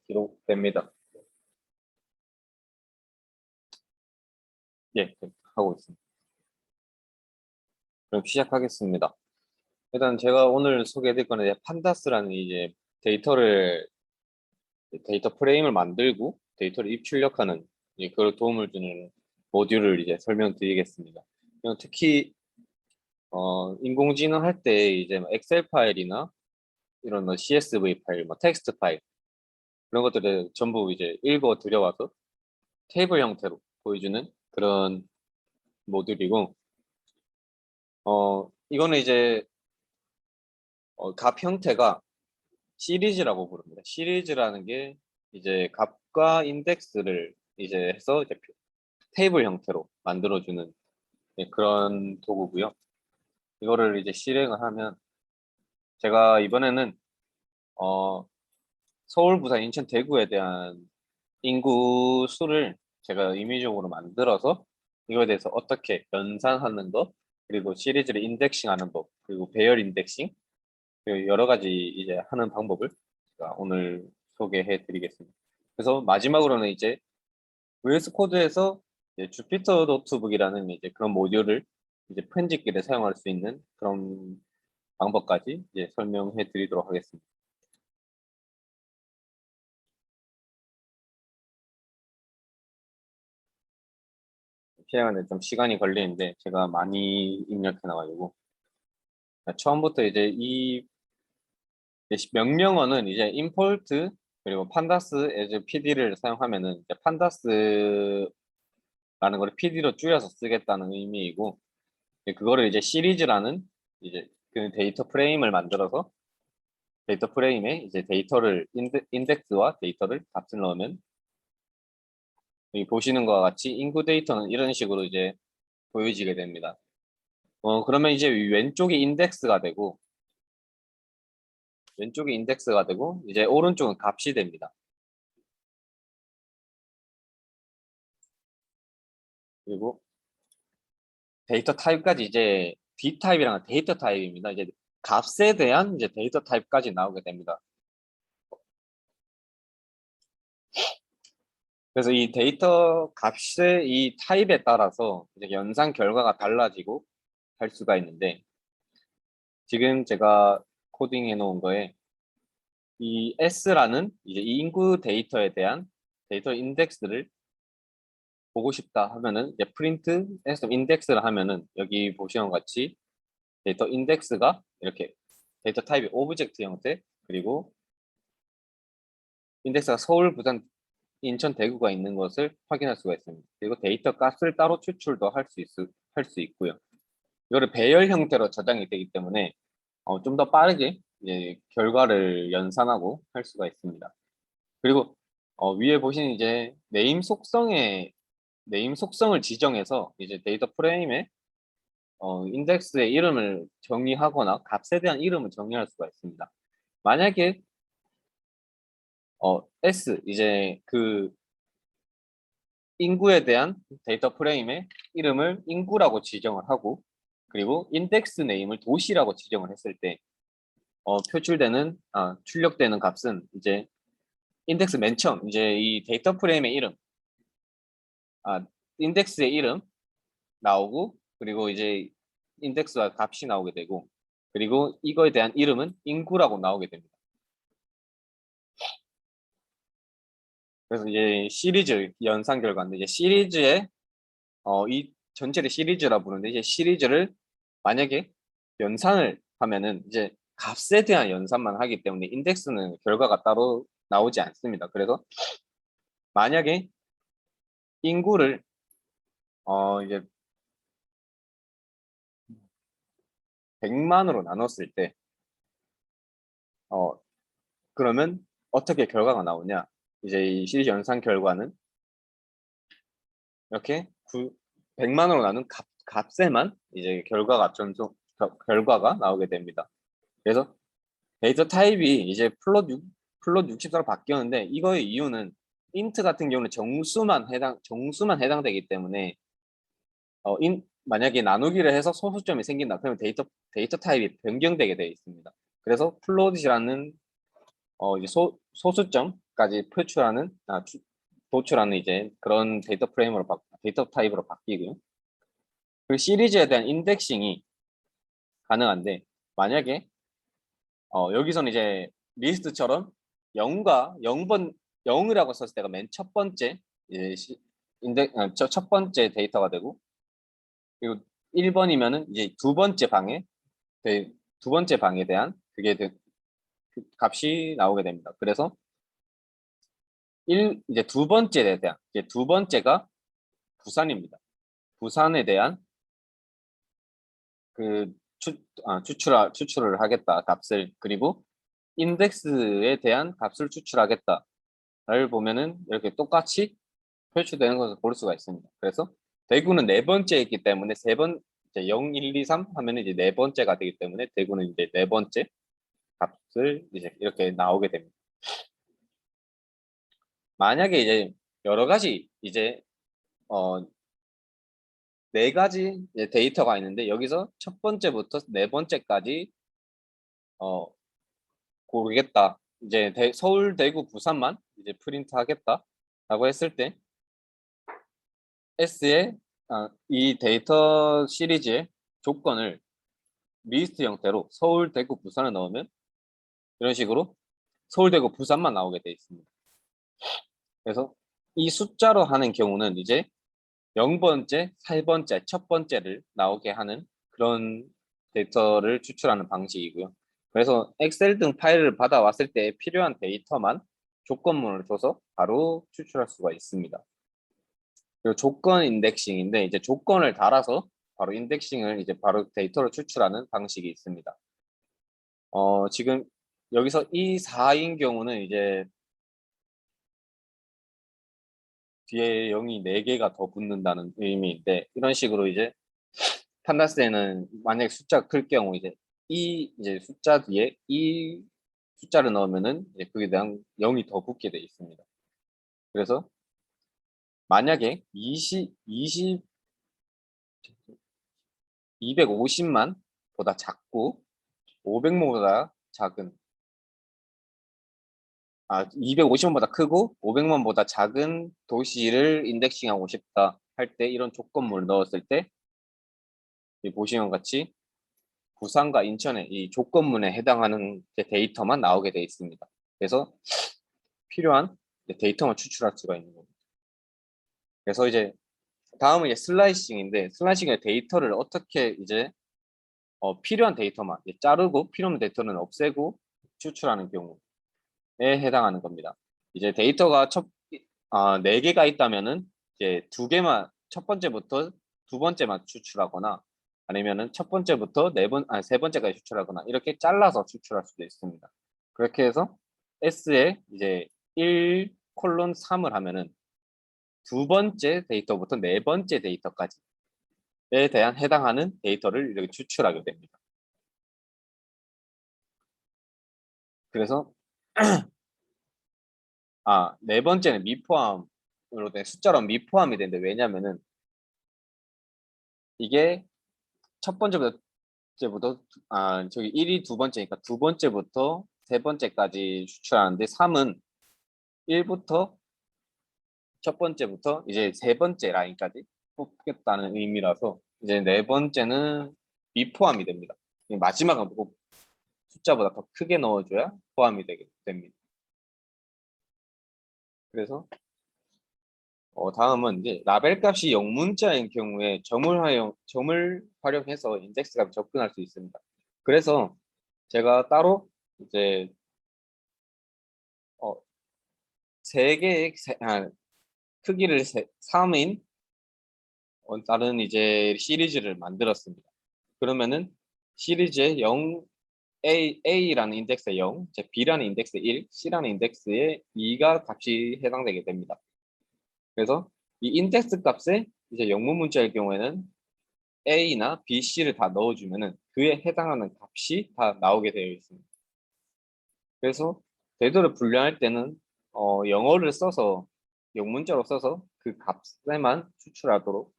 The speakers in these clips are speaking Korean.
기록됩니다. 예, 하고 있습니다. 그럼 시작하겠습니다. 일단 제가 오늘 소개해드릴 거는 이제 판다스라는 이제 데이터 프레임을 만들고 데이터를 입출력하는 그런 도움을 주는 모듈을 이제 설명드리겠습니다. 특히 인공지능 할 때 이제 엑셀 파일이나 이런 CSV 파일, 텍스트 파일 그런 것들을 전부 이제 읽어 들여와서 테이블 형태로 보여주는 그런 모듈이고, 이거는 이제 값 형태가 시리즈라고 부릅니다. 시리즈라는 게 이제 값과 인덱스를 이제 해서 이제 테이블 형태로 만들어주는 그런 도구고요. 이거를 이제 실행을 하면 제가 이번에는 서울, 부산, 인천, 대구에 대한 인구 수를 제가 임의적으로 만들어서 이거에 대해서 어떻게 연산하는 것, 그리고 시리즈를 인덱싱하는 법, 그리고 배열 인덱싱, 그리고 여러 가지 이제 하는 방법을 제가 오늘 소개해 드리겠습니다. 그래서 마지막으로는 이제 VS 코드에서 주피터 노트북이라는 이제 그런 모듈을 이제 편집기를 사용할 수 있는 그런 방법까지 이제 설명해 드리도록 하겠습니다. 실행하는데 좀 시간이 걸리는데 제가 많이 입력해 놔가지고 처음부터 이제 이 명령어는 이제 import 그리고 pandas as pd를 사용하면은 이제 pandas라는 걸 pd로 줄여서 쓰겠다는 의미이고, 그거를 이제 시리즈라는 이제 그 데이터 프레임을 만들어서 데이터 프레임에 이제 데이터를 인덱스와 데이터를 값을 넣으면 여기 보시는 것과 같이 인구 데이터는 이런 식으로 이제 보여지게 됩니다. 그러면 이제 왼쪽이 인덱스가 되고 이제 오른쪽은 값이 됩니다. 그리고 데이터 타입까지 이제 D 타입이랑 데이터 타입입니다. 이제 값에 대한 이제 데이터 타입까지 나오게 됩니다. 그래서 이 데이터 값의 이 타입에 따라서 이제 연산 결과가 달라지고 할 수가 있는데, 지금 제가 코딩해 놓은 거에 이 S라는 이제 이 인구 데이터에 대한 데이터 인덱스를 보고 싶다 하면은 이제 프린트 S 인덱스를 하면은 여기 보시는 것 같이 데이터 인덱스가 이렇게 데이터 타입이 오브젝트 형태, 그리고 인덱스가 서울, 부산, 인천, 대구가 있는 것을 확인할 수가 있습니다. 그리고 데이터 값을 따로 추출도 할 수 있고요. 이거를 배열 형태로 저장이 되기 때문에 좀 더 빠르게 이제 결과를 연산하고 할 수가 있습니다. 그리고 위에 보시는 이제 네임 속성을 지정해서 이제 데이터 프레임에 인덱스의 이름을 정의하거나 값에 대한 이름을 정의할 수가 있습니다. 만약에 S 이제 그 인구에 대한 데이터 프레임의 이름을 인구라고 지정을 하고, 그리고 인덱스 네임을 도시라고 지정을 했을 때 출력되는 값은 이제 인덱스 맨 처음 이제 이 데이터 프레임의 이름, 아 인덱스의 이름 나오고, 그리고 이제 인덱스와 값이 나오게 되고, 그리고 이거에 대한 이름은 인구라고 나오게 됩니다. 그래서 이제 시리즈 연산 결과인데, 이제 시리즈의 이 전체를 시리즈라 부르는데, 이제 시리즈를 만약에 연산을 하면은 이제 값에 대한 연산만 하기 때문에 인덱스는 결과가 따로 나오지 않습니다. 그래서 만약에 인구를 이제 100만으로 나눴을 때 그러면 어떻게 결과가 나오냐? 이제 이 시리즈 연산 결과는 이렇게 100만으로 나눈 값에만 이제 결과가 나오게 됩니다. 그래서 데이터 타입이 이제 플롯 64로 바뀌었는데, 이거의 이유는 인트 같은 경우는 정수만 해당되기 때문에 만약에 나누기를 해서 소수점이 생긴다 그러면 데이터 타입이 변경되게 되어 있습니다. 그래서 플롯이라는 이제 소수점까지 도출하는 이제 그런 데이터 타입으로 바뀌고요. 그 시리즈에 대한 인덱싱이 가능한데 만약에 여기서는 이제 리스트처럼 0과 0번 0이라고 썼을 때가 맨 첫 번째 이제 첫 번째 데이터가 되고 그리고 1번이면은 이제 두 번째 방에 대한 그 값이 나오게 됩니다. 그래서 이제 두 번째에 대한 이제 두 번째가 부산입니다. 부산에 대한 그 추출을 하겠다 값을 그리고 인덱스에 대한 값을 추출하겠다를 보면은 이렇게 똑같이 표출되는 것을 볼 수가 있습니다. 그래서 대구는 네 번째에 있기 때문에 이제 0, 1, 2, 3 하면 이제 네 번째가 되기 때문에 대구는 이제 네 번째 값을 이제 이렇게 나오게 됩니다. 만약에 이제 여러 가지 이제 어, 네 가지 이제 데이터가 있는데 여기서 첫 번째부터 네 번째까지 어, 고르겠다. 이제 서울, 대구, 부산만 이제 프린트 하겠다라고 했을 때 S의 이 데이터 시리즈의 조건을 리스트 형태로 서울, 대구, 부산을 넣으면 이런 식으로 서울, 대구, 부산만 나오게 돼 있습니다. 그래서 이 숫자로 하는 경우는 이제 0번째, 3번째, 첫 번째를 나오게 하는 그런 데이터를 추출하는 방식이고요. 그래서 엑셀 등 파일을 받아왔을 때 필요한 데이터만 조건문을 줘서 바로 추출할 수가 있습니다. 그리고 조건 인덱싱인데 이제 조건을 달아서 바로 인덱싱을 이제 바로 데이터를 추출하는 방식이 있습니다. 지금 여기서 이 4인 경우는 이제 뒤에 0이 4개가 더 붙는다는 의미인데 이런 식으로 이제 판다스에는 만약에 숫자가 클 경우 이제 숫자 뒤에 이 숫자를 넣으면은 이제 그에 대한 0이 더 붙게 돼 있습니다. 그래서 만약에 250만 보다 작고 500만보다 작은 250만보다 크고 500만보다 작은 도시를 인덱싱하고 싶다 할 때 이런 조건물을 넣었을 때 보시면 같이 부산과 인천의 이 조건문에 해당하는 데이터만 나오게 되어 있습니다. 그래서 필요한 데이터만 추출할 수가 있는 겁니다. 그래서 이제 다음은 이제 슬라이싱인데 슬라이싱의 데이터를 어떻게 이제 필요한 데이터만 자르고 필요한 데이터는 없애고 추출하는 경우에 해당하는 겁니다. 이제 데이터가 4개가 있다면은 이제 2개만 첫 번째부터 두 번째만 추출하거나 아니면은 첫 번째부터 세 번째까지 추출하거나 이렇게 잘라서 추출할 수도 있습니다. 그렇게 해서 S에 이제 1 콜론 3을 하면은 두 번째 데이터부터 네 번째 데이터까지에 대한 해당하는 데이터를 이렇게 추출하게 됩니다. 그래서 네 번째는 미포함으로 된 숫자로 미포함이 되는데 왜냐면은 이게 첫 번째부터 저기 1이 두 번째니까 두 번째부터 세 번째까지 추출하는데 3은 1부터 첫 번째부터 이제 세 번째 라인까지 뽑겠다는 의미라서 이제 네 번째는 미포함이 됩니다. 마지막은 꼭 숫자보다 더 크게 넣어줘야 포함이 됩니다. 그래서 다음은 이제 라벨 값이 영문자인 경우에 점을 활용해서 인덱스 값을 접근할 수 있습니다. 그래서 제가 따로 이제 어, 세 개의 크기를 3인 다른 이제 시리즈를 만들었습니다. 그러면은 시리즈에 0, A라는 인덱스에 0, B라는 인덱스에 1, C라는 인덱스에 2가 값이 해당되게 됩니다. 그래서 이 인덱스 값에 이제 영문 문자일 경우에는 A나 B, C를 다 넣어주면은 그에 해당하는 값이 다 나오게 되어 있습니다. 그래서 데이터를 분류할 때는 영어를 써서 영문자로 써서 그 값에만 추출하도록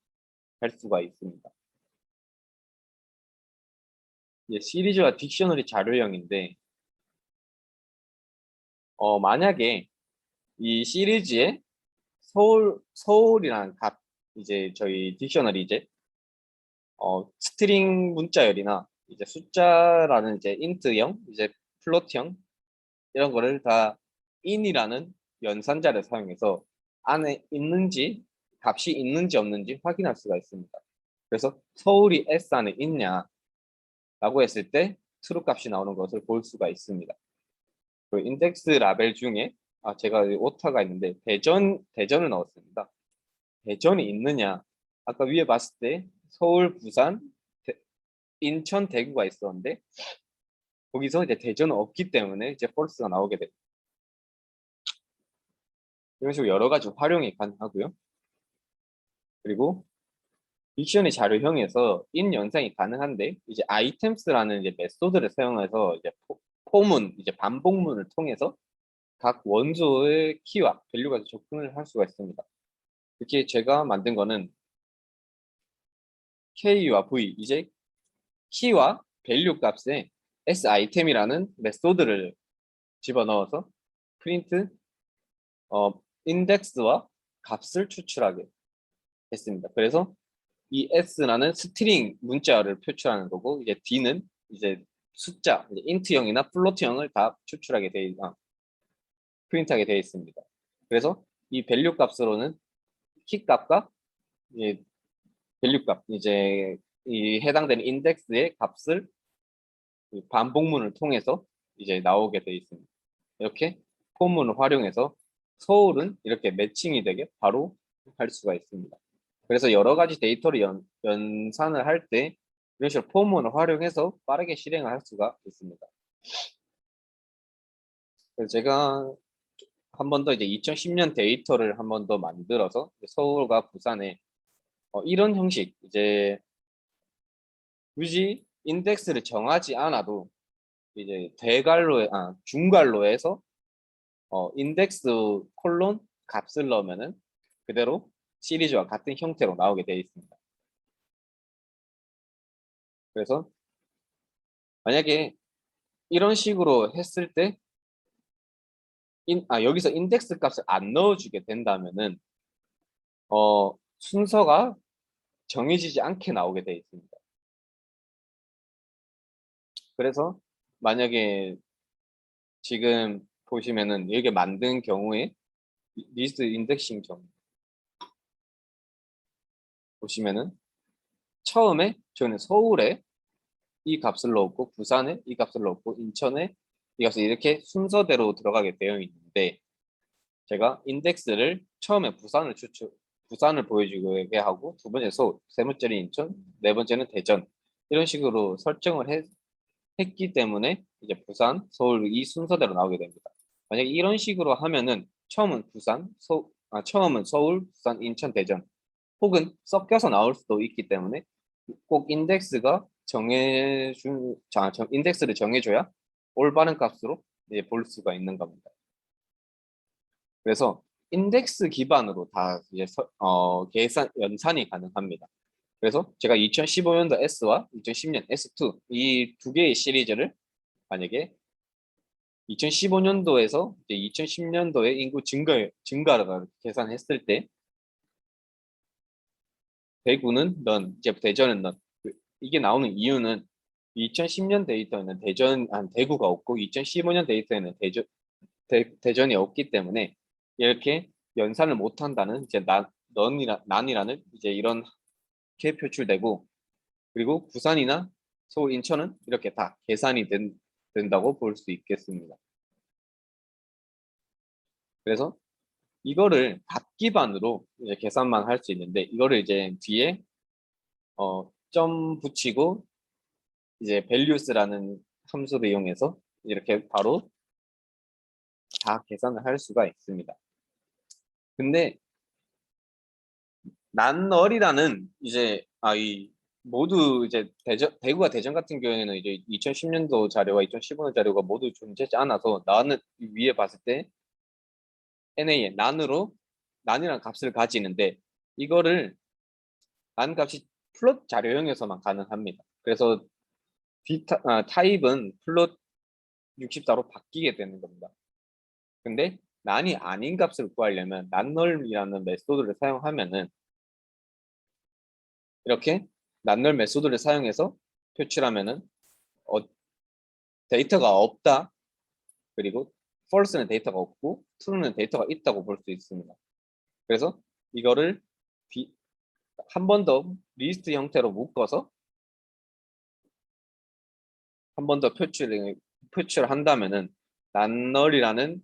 할 수가 있습니다. 이제 시리즈와 딕셔너리 자료형인데 만약에 이 시리즈에 서울이라는 값, 이제 저희 딕셔너리 이제 스트링 문자열이나 이제 숫자라는 이제 인트형, 이제 플로트형 이런 거를 다 in이라는 연산자를 사용해서 안에 있는지 값이 있는지 없는지 확인할 수가 있습니다. 그래서 서울이 S 안에 있냐라고 했을 때 true 값이 나오는 것을 볼 수가 있습니다. 그 인덱스 라벨 중에 제가 오타가 있는데 대전을 넣었습니다. 대전이 있느냐? 아까 위에 봤을 때 서울, 부산, 인천, 대구가 있었는데 거기서 이제 대전은 없기 때문에 이제 false가 나오게 됩니다. 이런 식으로 여러 가지 활용이 가능하고요. 그리고 딕셔너리 자료형에서 in 연산이 가능한데 이제 items라는 이제 메소드를 사용해서 이제 포문, 이제 반복문을 통해서 각 원소의 키와 밸류가 접근을 할 수가 있습니다. 이렇게 제가 만든 거는 K와 V, 이제 키와 밸류 값에 S 아이템이라는 메소드를 집어넣어서 프린트 인덱스와 값을 추출하게 했습니다. 그래서 이 S라는 스트링 문자를 표출하는 거고 이제 D는 이제 숫자, 이제 인트형이나 플로트형을 다 추출하게 프린트하게 되어 있습니다. 그래서 이 밸류 값으로는 키 값과 이제 밸류 값, 이제 이 해당되는 인덱스의 값을 반복문을 통해서 이제 나오게 되어 있습니다. 이렇게 폼문을 활용해서 서울은 이렇게 매칭이 되게 바로 할 수가 있습니다. 그래서 여러 가지 데이터를 연산을 할 때 이런 식으로 폼문을 활용해서 빠르게 실행을 할 수가 있습니다. 그래서 제가 한 번 더 이제 2010년 데이터를 한 번 더 만들어서 서울과 부산에 이런 형식, 이제 굳이 인덱스를 정하지 않아도 이제 중괄로에서 인덱스 콜론 값을 넣으면은 그대로 시리즈와 같은 형태로 나오게 되어 있습니다. 그래서 만약에 이런 식으로 했을 때 여기서 인덱스 값을 안 넣어주게 된다면은 순서가 정해지지 않게 나오게 되어 있습니다. 그래서 만약에 지금 보시면은 이렇게 만든 경우에 리스트 인덱싱 경우 보시면은 처음에 저는 서울에 이 값을 넣었고 부산에 이 값을 넣었고 인천에 이 값을 이렇게 순서대로 들어가게 되어 있는데 제가 인덱스를 처음에 부산을 보여주게 하고 두 번째 서울, 세 번째는 인천, 네 번째는 대전 이런 식으로 설정을 했기 때문에 이제 부산, 서울 이 순서대로 나오게 됩니다. 만약에 이런 식으로 하면은 처음은 서울, 부산, 인천, 대전 혹은 섞여서 나올 수도 있기 때문에 꼭 인덱스를 정해줘야 올바른 값으로 이제 볼 수가 있는 겁니다. 그래서 인덱스 기반으로 다 이제 연산이 가능합니다. 그래서 제가 2015년도 S와 2010년 S2 이 두 개의 시리즈를 만약에 2015년도에서 이제 2010년도에 인구 증가를 계산했을 때 대구는 넌, 이제 대전은 넌. 이게 나오는 이유는 2010년 데이터에는 대구가 없고 2015년 데이터에는 대전이 없기 때문에 이렇게 연산을 못한다는 이제 난이라는 이제 이런 게 표출되고 그리고 부산이나 서울, 인천은 이렇게 다 계산이 된다고 볼 수 있겠습니다. 그래서 이거를 값 기반으로 이제 계산만 할 수 있는데 이거를 이제 뒤에 점 붙이고 이제 values라는 함수를 이용해서 이렇게 바로 다 계산을 할 수가 있습니다. 근데 난널이라는 이제 이 모두 이제 대구와 대전 같은 경우에는 이제 2010년도 자료와 2015년 자료가 모두 존재하지 않아서 나는 위에 봤을 때 NA의 난이란 값을 가지는데 이거를 난 값이 플롯 자료형에서만 가능합니다. 그래서 타입은 플롯 64로 바뀌게 되는 겁니다. 근데 난이 아닌 값을 구하려면 난널이라는 메소드를 사용하면은 이렇게 난널 메소드를 사용해서 표출하면은 어, 데이터가 없다. 그리고 false는 데이터가 없고 true는 데이터가 있다고 볼 수 있습니다. 그래서 이거를 한 번 더 리스트 형태로 묶어서 한 번 더 표출한다면은 난널이라는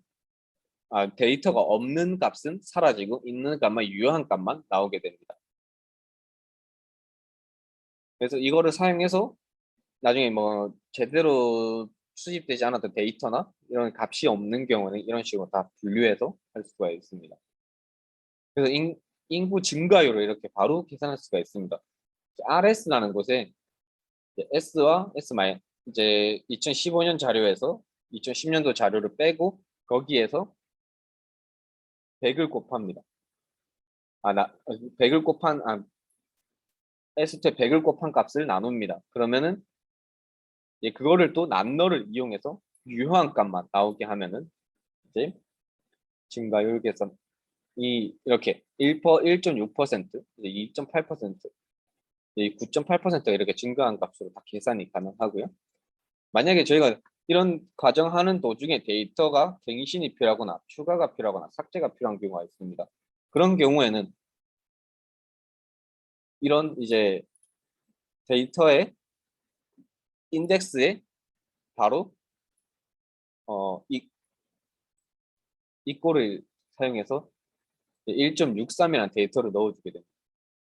데이터가 없는 값은 사라지고 있는 값만 유효한 값만 나오게 됩니다. 그래서 이거를 사용해서 나중에 뭐 제대로 수집되지 않았던 데이터나 이런 값이 없는 경우는 이런 식으로 다 분류해서 할 수가 있습니다. 그래서 인구 증가율을 이렇게 바로 계산할 수가 있습니다. RS라는 곳에 S와 S 마이 이제 2015년 자료에서 2010년도 자료를 빼고 거기에서 100을 곱합니다. 100을 곱한 S2에 100을 곱한 값을 나눕니다. 그러면은 그거를 또 난너를 이용해서 유효한 값만 나오게 하면은 이제 증가율 계산 이렇게 1.6%, 이제 2.8%, 9.8%가 이렇게 증가한 값으로 다 계산이 가능하고요. 만약에 저희가 이런 과정하는 도중에 데이터가 갱신이 필요하거나 추가가 필요하거나 삭제가 필요한 경우가 있습니다. 그런 경우에는 이런 이제 데이터의 인덱스에 바로 이 꼴을 사용해서 1.63이라는 데이터를 넣어주게 됩니다.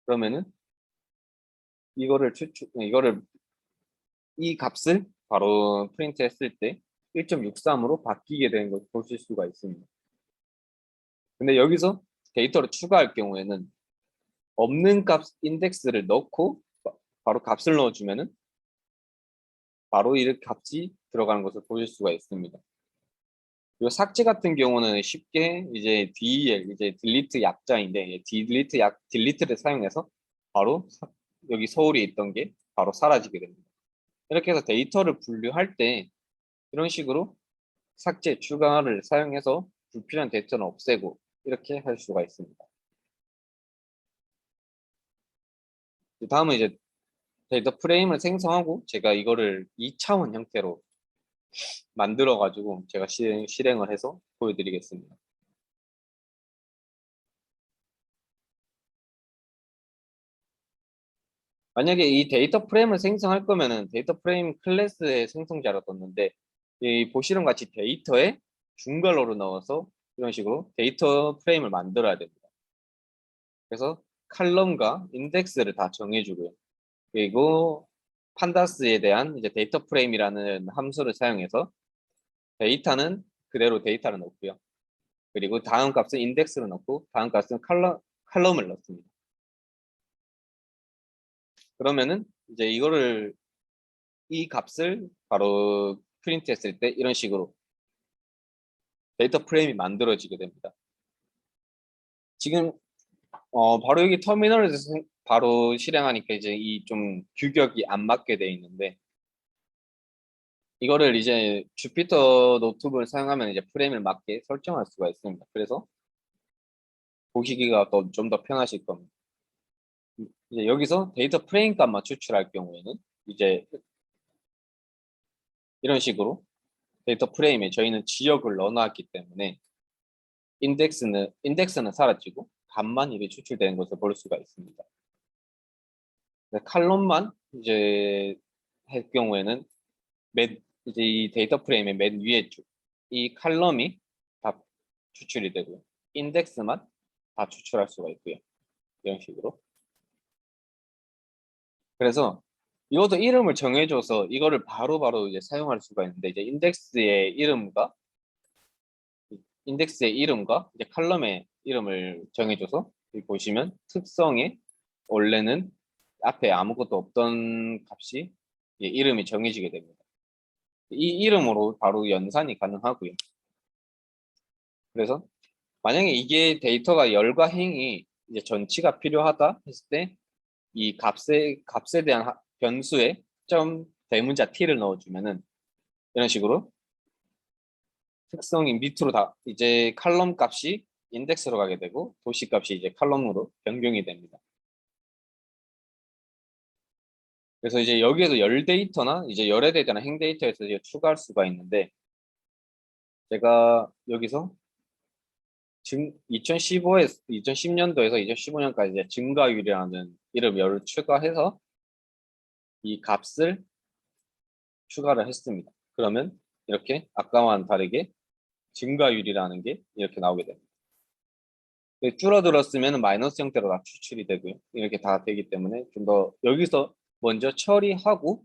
그러면은 이거를 이 값을 바로 프린트 했을 때 1.63으로 바뀌게 되는 것을 보실 수가 있습니다. 근데 여기서 데이터를 추가할 경우에는 없는 값 인덱스를 넣고 바로 값을 넣어주면은 바로 이렇게 값이 들어가는 것을 보실 수가 있습니다. 그리고 삭제 같은 경우는 쉽게 이제 del 이제 delete 약자인데 delete를 사용해서 바로 여기 서울에 있던 게 바로 사라지게 됩니다. 이렇게 해서 데이터를 분류할 때 이런 식으로 삭제, 추가를 사용해서 불필요한 데이터는 없애고 이렇게 할 수가 있습니다. 다음은 이제 데이터 프레임을 생성하고 제가 이거를 2차원 형태로 만들어 가지고 제가 실행을 해서 보여드리겠습니다. 만약에 이 데이터 프레임을 생성할 거면은 데이터 프레임 클래스의 생성자로 뒀는데 이 보시는 같이 데이터에 중괄호로 넣어서 이런 식으로 데이터 프레임을 만들어야 됩니다. 그래서 칼럼과 인덱스를 다 정해주고요. 그리고 판다스에 대한 이제 데이터 프레임이라는 함수를 사용해서 데이터는 그대로 데이터를 넣고요. 그리고 다음 값은 인덱스를 넣고 다음 값은 칼럼을 넣습니다. 그러면은 이제 이 값을 바로 프린트 했을 때 이런 식으로 데이터 프레임이 만들어지게 됩니다. 지금 바로 여기 터미널에서 바로 실행하니까 이제 이 좀 규격이 안 맞게 돼 있는데 이거를 이제 주피터 노트북을 사용하면 이제 프레임을 맞게 설정할 수가 있습니다. 그래서 보시기가 좀 더 편하실 겁니다. 이제 여기서 데이터 프레임 값만 추출할 경우에는 이제 이런 식으로 데이터 프레임에 저희는 지역을 넣어놨기 때문에 인덱스는 사라지고 값만 이게 추출되는 것을 볼 수가 있습니다. 칼럼만 이제 할 경우에는 이제 이 데이터 프레임의 맨 위에 쪽, 이 칼럼이 다 추출이 되고요. 인덱스만 다 추출할 수가 있고요. 이런 식으로. 그래서 이것도 이름을 정해줘서 이거를 바로바로 이제 사용할 수가 있는데 이제 인덱스의 이름과 이제 칼럼의 이름을 정해줘서 여기 보시면 특성에 원래는 앞에 아무것도 없던 값이 이름이 정해지게 됩니다. 이 이름으로 바로 연산이 가능하고요. 그래서 만약에 이게 데이터가 열과 행이 이제 전치가 필요하다 했을 때 이 값에 대한 변수에 점 대문자 t를 넣어주면은 이런 식으로 특성이 밑으로 다 이제 칼럼 값이 인덱스로 가게 되고 도시 값이 이제 칼럼으로 변경이 됩니다. 그래서 이제 여기에서 열 데이터나 이제 열의 데이터나 행 데이터에서 이제 추가할 수가 있는데 제가 여기서 2015에서 2010년도에서 2015년까지 이제 증가율이라는 이름을 추가해서 이 값을 추가를 했습니다. 그러면 이렇게 아까와는 다르게 증가율이라는 게 이렇게 나오게 됩니다. 줄어들었으면 마이너스 형태로 다 추출이 되고요. 이렇게 다 되기 때문에 좀 더 여기서 먼저 처리하고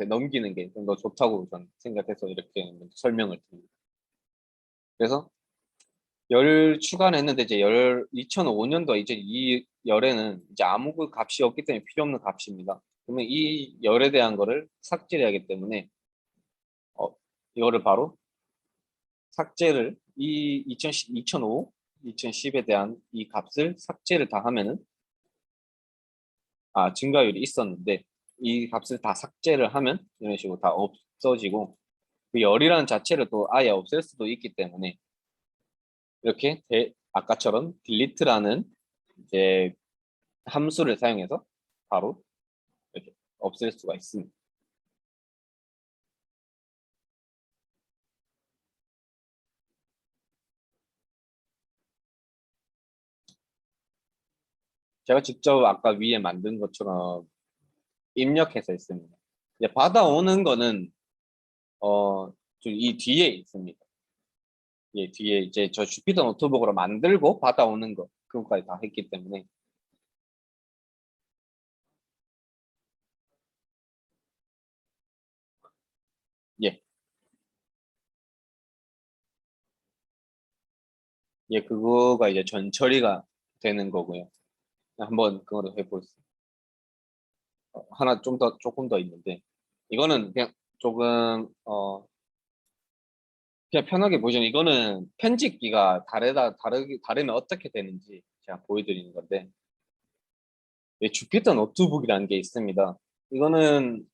넘기는 게 좀 더 좋다고 저는 생각해서 이렇게 설명을 드립니다. 그래서 열 추가는 했는데 이제 2005년도 이제 이 열에는 이제 아무 그 값이 없기 때문에 필요 없는 값입니다. 그러면 이 열에 대한 거를 삭제를 하기 때문에 이거를 바로 삭제를 이 2010, 2005, 2010에 대한 이 값을 삭제를 다 하면은 증가율이 있었는데 이 값을 다 삭제를 하면 이런 식으로 다 없어지고 그 열이라는 자체를 또 아예 없앨 수도 있기 때문에 이렇게 아까처럼 delete라는 이제 함수를 사용해서 바로 이렇게 없앨 수가 있습니다. 제가 직접 아까 위에 만든 것처럼 입력해서 했습니다. 이제 받아오는 거는 이 뒤에 있습니다. 예, 뒤에 이제 저 주피터 노트북으로 만들고 받아오는 거 그것까지 다 했기 때문에 예, 예 그거가 이제 전 처리가 되는 거고요. 한번 그거를 해보겠습니다. 하나 조금 더 있는데 이거는 그냥 조금 그냥 편하게 보시면 이거는 편집기가 다르면 어떻게 되는지 제가 보여드리는 건데 주피터 노트북이라는 게 있습니다. 이거는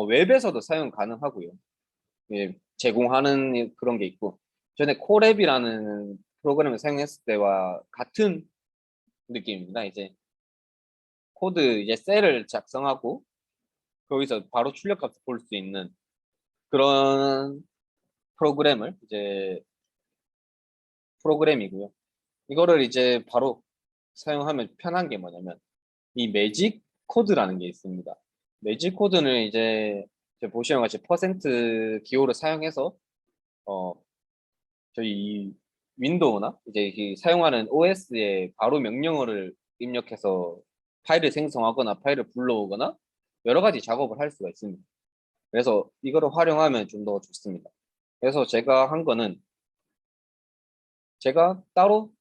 웹에서도 사용 가능하고요. 예, 제공하는 그런 게 있고 전에 코랩이라는 프로그램을 사용했을 때와 같은 느낌입니다. 이제 코드 이제 셀을 작성하고 거기서 바로 출력값을 볼 수 있는 그런 프로그램을 이제 프로그램이고요. 이거를 이제 바로 사용하면 편한 게 뭐냐면 이 매직 코드라는 게 있습니다. 매직 코드는 이제 보시는 같이 퍼센트 기호를 사용해서 어 저희 이 윈도우나 이제 이 사용하는 OS에 바로 명령어를 입력해서 파일을 생성하거나 파일을 불러오거나 여러 가지 작업을 할 수가 있습니다. 그래서 이거를 활용하면 좀 더 좋습니다. 그래서 제가 한 거는 제가 따로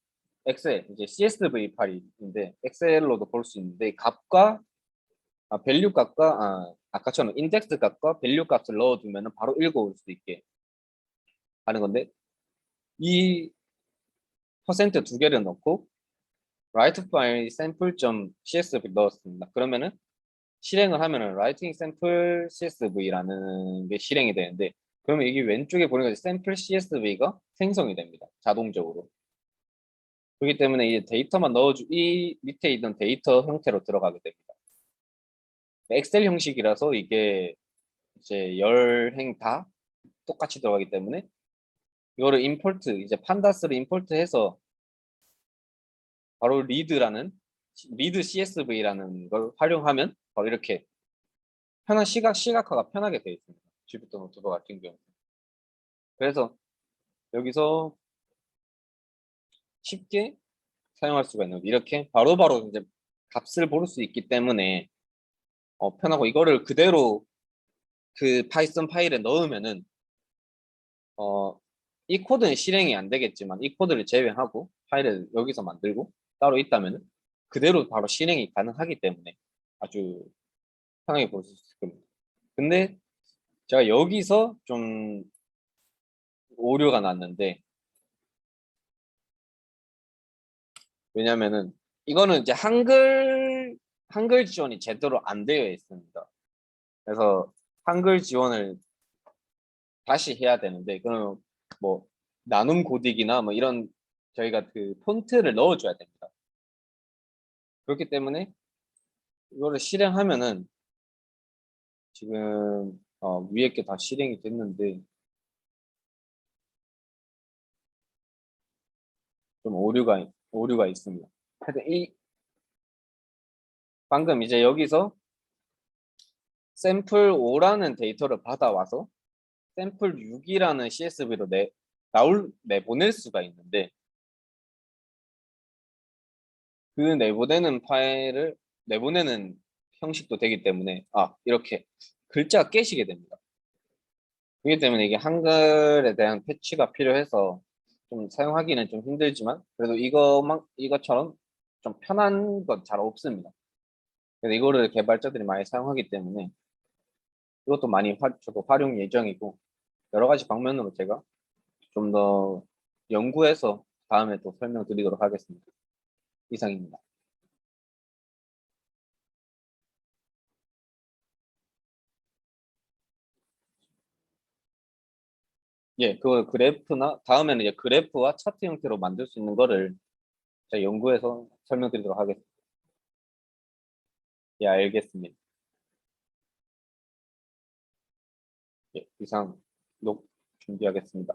엑셀 이제 CSV 파일인데 엑셀로도 볼 수 있는데 값과 밸류 값과 아까처럼 인덱스 값과 밸류 값을 넣어두면 바로 읽어올 수 있게 하는 건데 이 퍼센트 두 개를 넣고 write 파일 sample.csv 넣었습니다. 그러면은 실행을 하면은 writing sample csv라는 게 실행이 되는데 그러면 이게 왼쪽에 보니까 sample csv가 생성이 됩니다. 자동적으로. 그렇기 때문에 이 데이터만 이 밑에 있는 데이터 형태로 들어가게 됩니다. 엑셀 형식이라서 이게 이제 열 행 다 똑같이 들어가기 때문에 이거를 임포트 이제 판다스를 임포트해서 바로 리드 CSV라는 걸 활용하면 바로 이렇게 시각화가 편하게 되어 있습니다. 주피터 노트북 같은 경우. 그래서 여기서 쉽게 사용할 수가 있는 이렇게 바로바로 이제 값을 볼 수 있기 때문에 편하고 이거를 그대로 그 파이썬 파일에 넣으면은 이 코드는 실행이 안 되겠지만 이 코드를 제외하고 파일을 여기서 만들고 따로 있다면 그대로 바로 실행이 가능하기 때문에 아주 편하게 볼 수 있을 겁니다. 근데 제가 여기서 좀 오류가 났는데 왜냐면은 이거는 이제 한글 지원이 제대로 안 되어 있습니다. 그래서 한글 지원을 다시 해야 되는데 그럼 뭐 나눔 고딕이나 뭐 이런 저희가 그 폰트를 넣어줘야 됩니다. 그렇기 때문에 이거를 실행하면은 지금 위에 게 다 실행이 됐는데 좀 오류가 있습니다. 하여튼 이 방금 이제 여기서 샘플 5라는 데이터를 받아와서 샘플 6이라는 CSV로 내보낼 수가 있는데 그 내보내는 파일을 내보내는 형식도 되기 때문에 이렇게 글자가 깨시게 됩니다. 그렇기 때문에 이게 한글에 대한 패치가 필요해서 좀 사용하기는 좀 힘들지만 그래도 이것처럼 좀 편한 건 잘 없습니다. 그래서 이거를 개발자들이 많이 사용하기 때문에 이것도 많이 저도 활용 예정이고 여러 가지 방면으로 제가 좀 더 연구해서 다음에 또 설명드리도록 하겠습니다. 이상입니다. 예, 그 그래프나 다음에는 이제 그래프와 차트 형태로 만들 수 있는 거를 제가 연구해서 설명드리도록 하겠습니다. 예, 알겠습니다. 예, 이상 녹 준비하겠습니다.